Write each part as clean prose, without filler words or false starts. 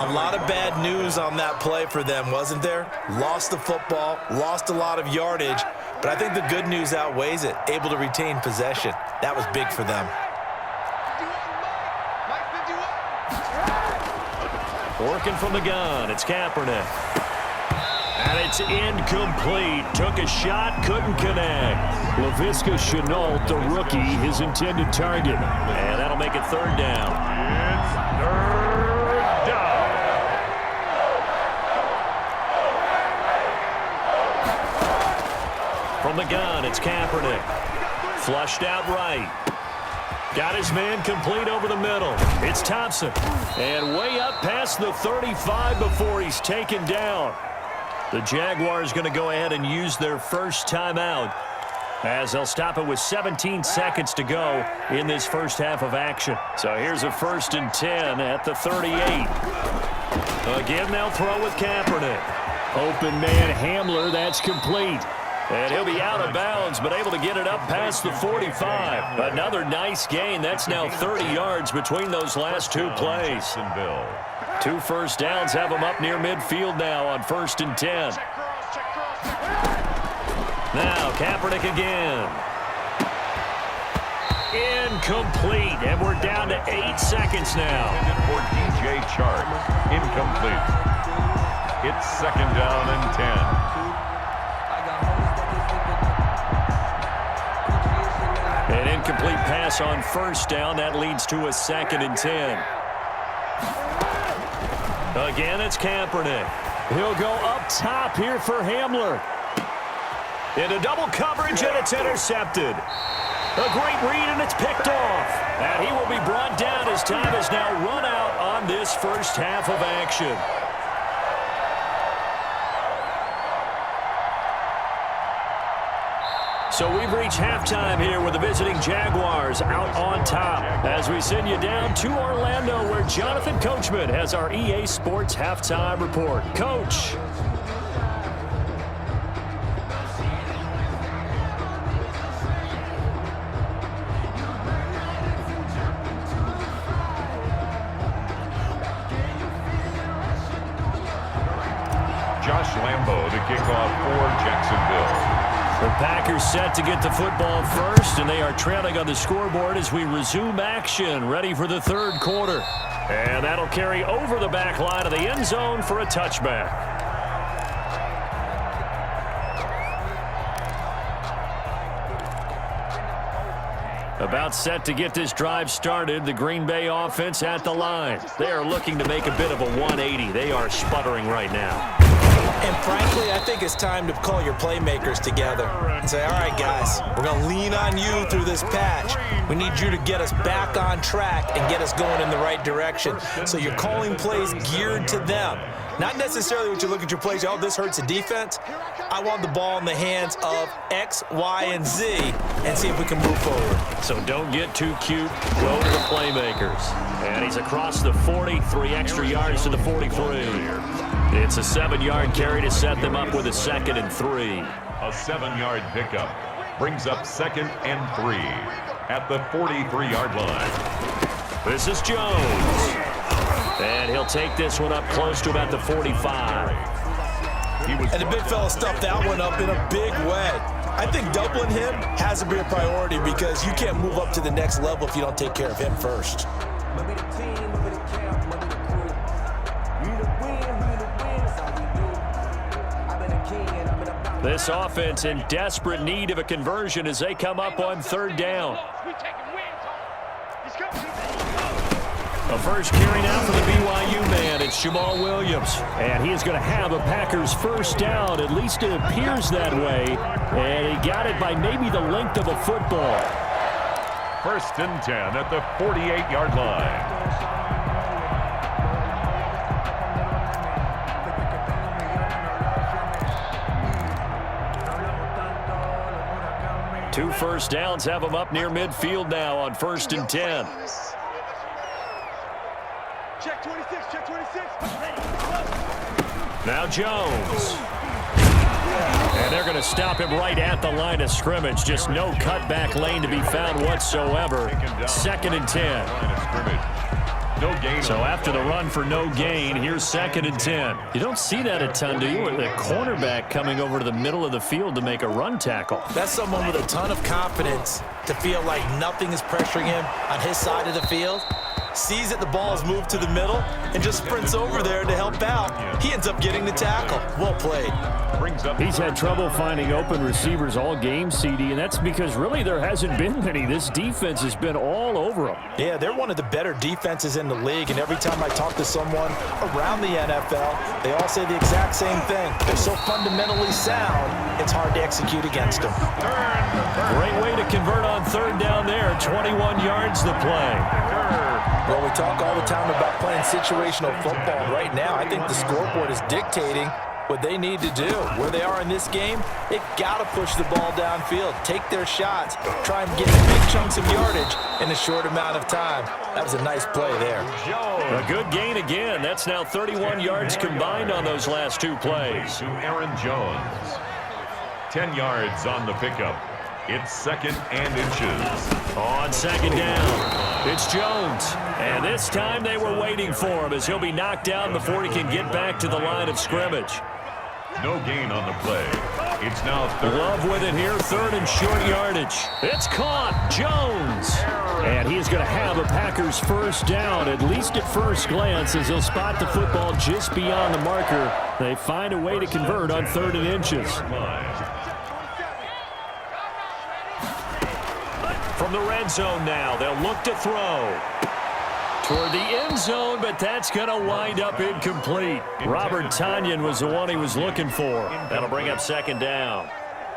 A lot of bad news on that play for them, wasn't there? Lost the football, lost a lot of yardage, but I think the good news outweighs it. Able to retain possession. That was big for them. Working from the gun, it's Kaepernick. And it's incomplete. Took a shot, couldn't connect. Laviska Shenault, the rookie, his intended target. And that'll make it third down. It's third down. From the gun, it's Kaepernick. Flushed out right. Got his man complete over the middle. It's Thompson. And way up past the 35 before he's taken down. The Jaguars going to go ahead and use their first timeout as they'll stop it with 17 seconds to go in this first half of action. So here's a 1st and 10 at the 38. Again, they'll throw with Kaepernick. Open man Hamler, that's complete. And he'll be out of bounds, but able to get it up past the 45. Another nice gain. That's now 30 yards between those last two plays. 2 first downs have them up near midfield now on 1st and 10. Now Kaepernick again. Incomplete, and we're down to 8 seconds now. For DJ Chark, incomplete. It's 2nd down and 10. An incomplete pass on 1st down. That leads to a 2nd and 10. Again, it's Kaepernick. He'll go up top here for Hamler. Into double coverage, and it's intercepted. A great read, and it's picked off. And he will be brought down as time has now run out on this first half of action. So we've reached halftime here with the visiting Jaguars out on top as we send you down to Orlando where Jonathan Coachman has our EA Sports Halftime Report. Coach. Josh Lambo to kick off for Jacksonville. The Packers set to get the football first, and they are trailing on the scoreboard as we resume action, ready for the 3rd quarter. And that'll carry over the back line of the end zone for a touchback. About set to get this drive started, the Green Bay offense at the line. They are looking to make a bit of a 180. They are sputtering right now. And frankly, I think it's time to call your playmakers together and say, all right, guys, we're going to lean on you through this patch. We need you to get us back on track and get us going in the right direction. So you're calling plays geared to them. Not necessarily what you look at your plays, oh, this hurts the defense. I want the ball in the hands of X, Y, and Z and see if we can move forward. So don't get too cute. Go to the playmakers. And he's across the 40, 3 extra yards to the 43. It's a 7-yard carry to set them up with a 2nd and 3. A 7-yard pickup brings up 2nd and 3 at the 43-yard line. This is Jones. And he'll take this one up close to about the 45. And the big fella stuffed that one up in a big way. I think doubling him has to be a priority because you can't move up to the next level if you don't take care of him first. This offense in desperate need of a conversion as they come up on 3rd down. A first carry now for the BYU man. It's Jamal Williams. And he is going to have a Packers first down. At least it appears that way. And he got it by maybe the length of a football. 1st and 10 at the 48-yard line. Two first downs have them up near midfield now on 1st and 10. Check 26, check 26. Now Jones. And they're going to stop him right at the line of scrimmage. Just no cutback lane to be found whatsoever. 2nd and 10. No gain. So after the run for no gain, here's 2nd and 10. You don't see that a ton, do you? With a cornerback coming over to the middle of the field to make a run tackle. That's someone with a ton of confidence to feel like nothing is pressuring him on his side of the field. Sees that the ball is moved to the middle and just sprints over there to help out. He ends up getting the tackle. Well played. He's had trouble finding open receivers all game, CD, and that's because really there hasn't been many. This defense has been all over them. Yeah, they're one of the better defenses in the league, and every time I talk to someone around the NFL, they all say the exact same thing. They're so fundamentally sound, it's hard to execute against them. Great way to convert on 3rd down there. 21 yards to play. Well, we talk all the time about playing situational football. Right now, I think the scoreboard is dictating what they need to do. Where they are in this game, they've got to push the ball downfield, take their shots, try and get big chunks of yardage in a short amount of time. That was a nice play there. A good gain again. That's now 31 yards combined on those last 2 plays. To Aaron Jones. 10 yards on the pickup. It's 2nd and inches. On 2nd down, it's Jones. And this time they were waiting for him as he'll be knocked down before he can get back to the line of scrimmage. No gain on the play. It's now 3rd. Love with it here, 3rd and short yardage. It's caught, Jones. And he is going to have a Packers 1st down, at least at first glance, as he'll spot the football just beyond the marker. They find a way to convert on 3rd and inches. From the red zone now, they'll look to throw toward the end zone, but that's going to wind up incomplete. Robert Tonyan was the one he was looking for. That'll bring up 2nd down.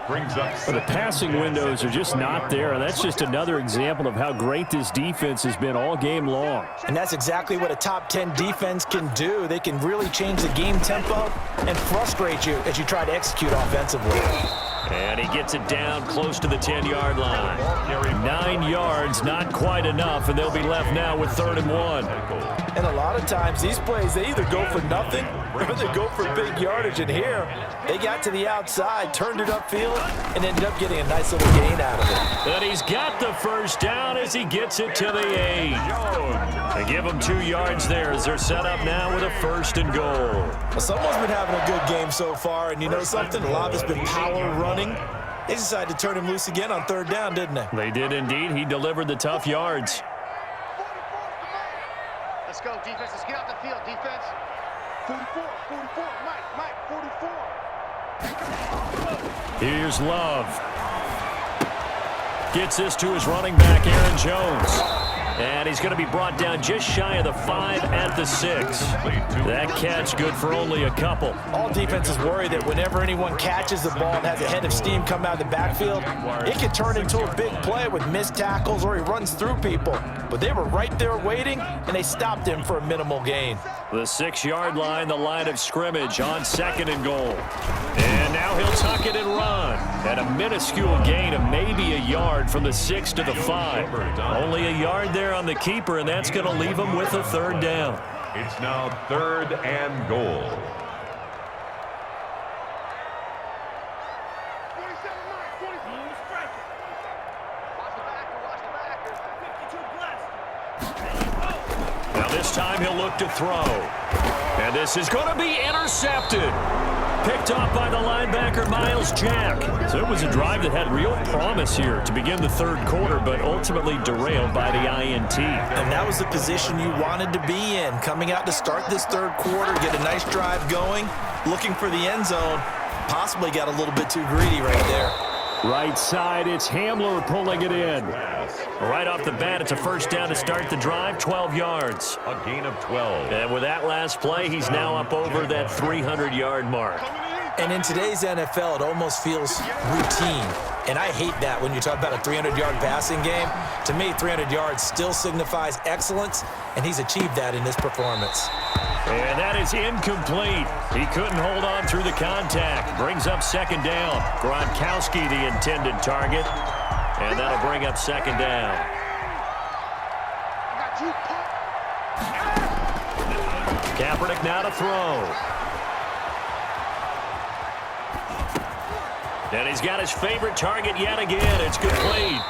Brings up The passing windows are just not there, and that's just another example of how great this defense has been all game long. And that's exactly what a top 10 defense can do. They can really change the game tempo and frustrate you as you try to execute offensively. And he gets it down close to the 10-yard line. 9 yards, not quite enough, and they'll be left now with 3rd and 1. And a lot of times these plays, they either go for nothing or they go for big yardage. And here, they got to the outside, turned it upfield, and ended up getting a nice little gain out of it. And he's got the 1st down as he gets it to the 8. They give him 2 yards there as they're set up now with a 1st and goal. Well, someone's been having a good game so far, and you know something? A lot of it's been power running. They decided to turn him loose again on 3rd down, didn't they? They did indeed. He delivered the tough yards. Let's go, defense. Let's get out the field, defense. 44, Mike, 44. Here's Love. Gets this to his running back, Aaron Jones. And he's going to be brought down just shy of the 5 at the 6. That catch good for only a couple. All defenses worry that whenever anyone catches the ball and has a head of steam come out of the backfield, it can turn into a big play with missed tackles or he runs through people. But they were right there waiting, and they stopped him for a minimal gain. The 6-yard line, the line of scrimmage on 2nd and goal. And now he'll tuck it and run. At a minuscule gain of maybe a yard from the 6 to the 5. Only a yard there on the keeper, and that's going to leave him with a 3rd down. It's now 3rd and goal. 47, Mike, 44. Watch the backer. Now this time he'll look to throw. And this is going to be intercepted. Picked off by the linebacker, Miles Jack. So it was a drive that had real promise here to begin the 3rd quarter, but ultimately derailed by the INT. And that was the position you wanted to be in. Coming out to start this 3rd quarter, get a nice drive going, looking for the end zone. Possibly got a little bit too greedy right there. Right side, it's Hamler pulling it in. Right off the bat, it's a 1st down to start the drive, 12 yards. A gain of 12. And with that last play, he's now up over that 300-yard mark. And in today's NFL, it almost feels routine. And I hate that when you talk about a 300-yard passing game. To me, 300 yards still signifies excellence, and he's achieved that in this performance. And that is incomplete. He couldn't hold on through the contact. Brings up 2nd down. Gronkowski, the intended target. And that'll bring up 2nd down. Kaepernick now to throw. And he's got his favorite target yet again. It's complete.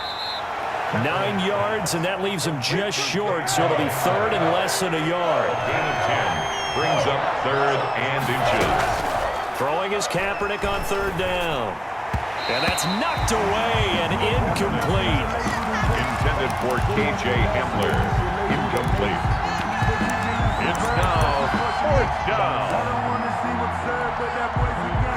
9 yards, and that leaves him just short, so it'll be third and less than a yard. Gain of 10 brings up third and inches. Throwing is Kaepernick on third down. And that's knocked away and incomplete. Intended for K.J. Hamler. Incomplete. It's now fourth down.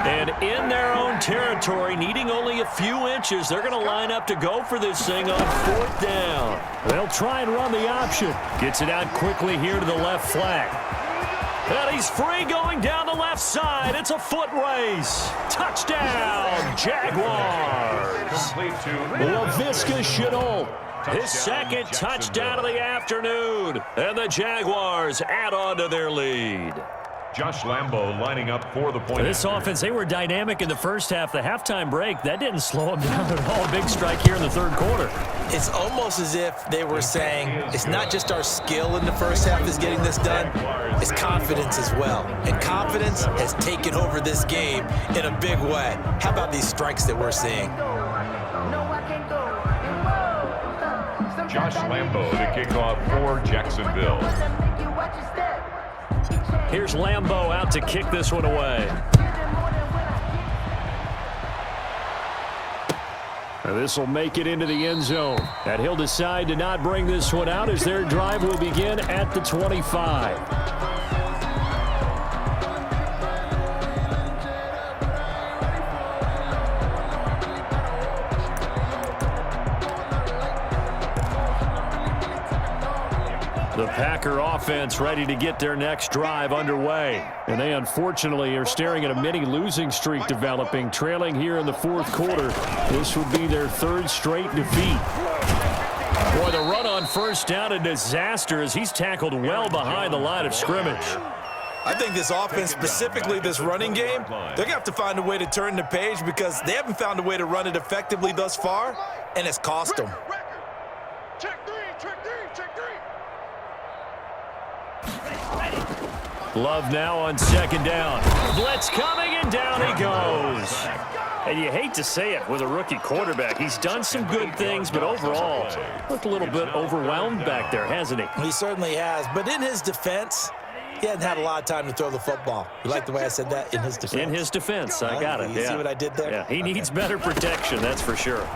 And in their own territory, needing only a few inches, they're going to line up to go for this thing on fourth down. They'll try and run the option. Gets it out quickly here to the left flat. And he's free going down the left side. It's a foot race. Touchdown, Jaguars. Laviska Shenault, his second touchdown of the afternoon. And the Jaguars add on to their lead. Josh Lambo lining up for the point. This offense, they were dynamic in the first half. The halftime break, that didn't slow them down at all. Big strike here in the third quarter. It's almost as if they were saying, it's not just our skill in the first half is getting this done, it's confidence as well. And confidence has taken over this game in a big way. How about these strikes that we're seeing? Josh Lambo to kick off for Jacksonville. Here's Lambo out to kick this one away. This will make it into the end zone. And he'll decide to not bring this one out as their drive will begin at the 25. The Packer offense ready to get their next drive underway. And they unfortunately are staring at a mini losing streak developing, trailing here in the fourth quarter. This would be their third straight defeat. Boy, the run on first down, a disaster as he's tackled well behind the line of scrimmage. I think this offense, specifically this running game, they're going to have to find a way to turn the page because they haven't found a way to run it effectively thus far, and it's cost them. Love now on second down. Blitz coming, and down he goes. And you hate to say it with a rookie quarterback. He's done some good things, but overall, looked a little bit overwhelmed back there, hasn't he? He certainly has. But in his defense, he hasn't had a lot of time to throw the football. You like the way I said that? In his defense. In his defense. I got it. You see what I did there? Yeah, he needs better protection, that's for sure.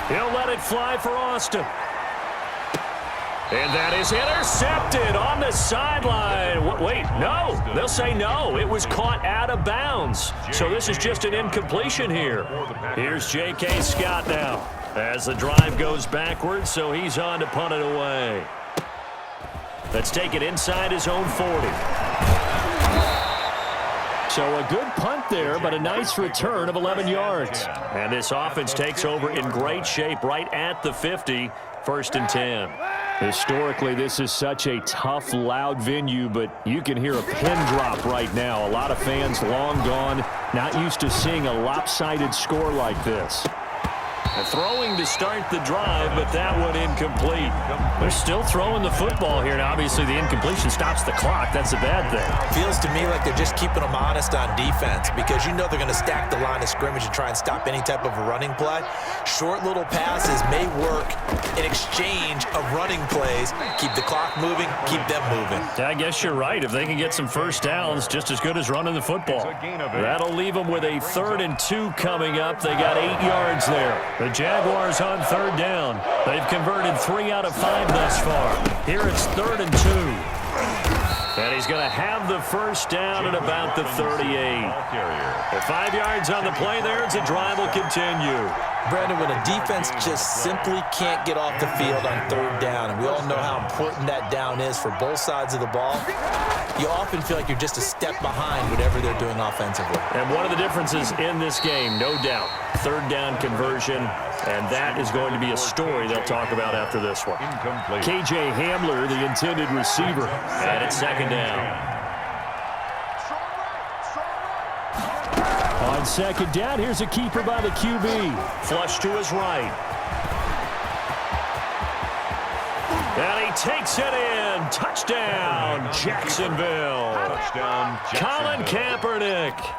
He'll let it fly for Austin. And that is intercepted on the sideline. Wait, no. They'll say no. It was caught out of bounds. So this is just an incompletion here. Here's J.K. Scott now as the drive goes backwards, so he's on to punt it away. Let's take it inside his own 40. So a good punt there, but a nice return of 11 yards. And this offense takes over in great shape right at the 50, 1st and 10. Historically, this is such a tough, loud venue, but you can hear a pin drop right now. A lot of fans long gone, not used to seeing a lopsided score like this. Throwing to start the drive, but that one incomplete. They're still throwing the football here, and obviously the incompletion stops the clock. That's a bad thing. Feels to me like they're just keeping them honest on defense because you know they're going to stack the line of scrimmage and try and stop any type of a running play. Short little passes may work in exchange of running plays. Keep the clock moving, keep them moving. I guess you're right. If they can get some first downs, just as good as running the football. That'll leave them with a 3rd and 2 coming up. They got 8 yards there. The Jaguars on 3rd down. They've converted 3 out of 5 thus far. Here it's 3rd and 2. And he's going to have the first down at about the 38. At 5 yards on the play there, the drive will continue. Brandon, when a defense just simply can't get off the field on 3rd down, and we all know how important that down is for both sides of the ball, you often feel like you're just a step behind whatever they're doing offensively. And one of the differences in this game, no doubt, 3rd down conversion, and that is going to be a story they'll talk about after this one. K.J. Hamler, the intended receiver, and it's 2nd down. On 2nd down, here's a keeper by the QB. Flush to his right. And he takes it in. Touchdown, Jacksonville. Touchdown, Jacksonville. Colin Kaepernick.